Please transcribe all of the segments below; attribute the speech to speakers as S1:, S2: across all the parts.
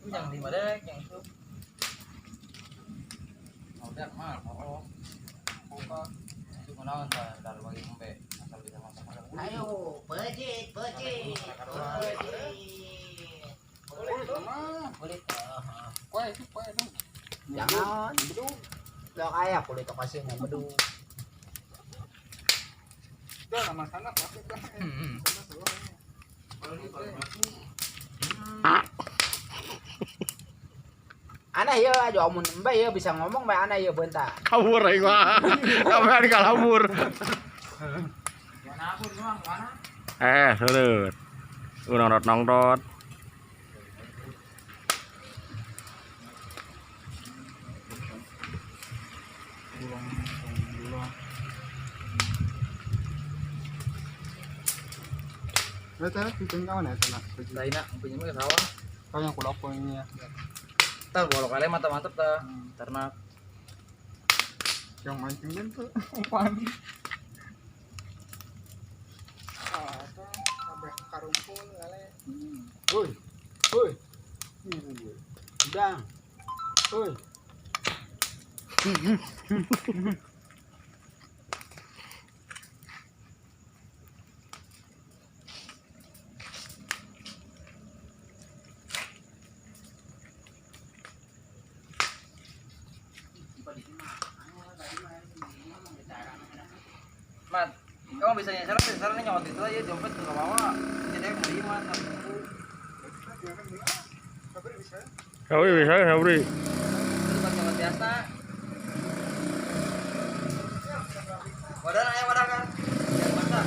S1: Yang di mana yang itu? Udah mah, oh, buka. Itu kenalan dari bagi embe asal bisa masak.
S2: Ayo, pejit, pejit.
S1: Boleh, boleh. Kue itu kue itu.
S2: Jangan, beduk. Lo kaya kulit kasih yang beduk.
S3: Dah nama sana pasti dah.
S2: Aneh ya, aja omun mbak ya bisa ngomong mbak aneh ya bentar.
S4: Kabur aing mah. Sampean kalabur.
S1: Mana aku doang, mana?
S4: Seureut. Nongdot.
S3: Betul, bikin kawan ya sana.
S1: Lain nak, punya mah sawah.
S3: Kau yang kulap poinnya.
S1: Tar bolok kali mantap-mantap dah. Ternak.
S3: Yang mancing kan tuh umpan. Sampai karumpul kali.
S2: Woi, woi. Udang. Woi.
S1: Mat, kamu bisa nyasar nyawat itu aja dompet ke bawah. Jadi aku terima.
S4: Sawi bisa sabri.
S1: Itu kan nyawat biasa. Wadah ayah wadah kan. Yang masak.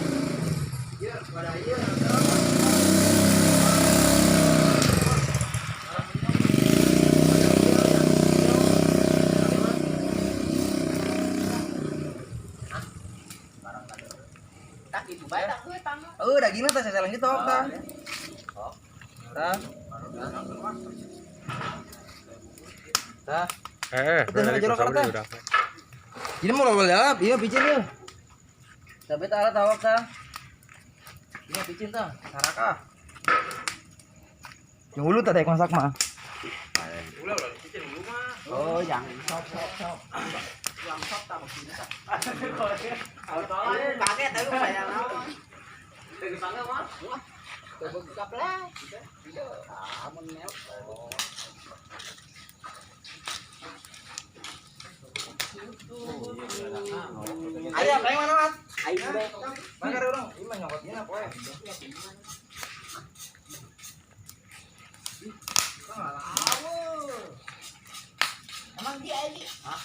S1: Iya, wadah iya.
S2: Tak itu baik tak gue tangan.
S1: Dagingnya tas selang gitu kan. Dah. Dah.
S4: Dari
S1: jeruk
S4: sabri
S1: karena.
S4: udah.
S1: Ini mau lo jawab, iya picin ya. Tapi tak ada tawak dah. Iya picin dah, sarakah. Yang ulu tak ada masak mah. Ulah picin dulu mah.
S2: Oh, yang sop. Yang sop tak begini tak. Kaget tapi bayang apa? Dari sana mah. Wah. Kebegap lah. Amun mel.
S1: Ayo, pengen mana, Mat?
S2: Ayo be.
S1: Bangkar orang, ini mah nyokotnya apa ya?
S2: Emang dia ini. Hah?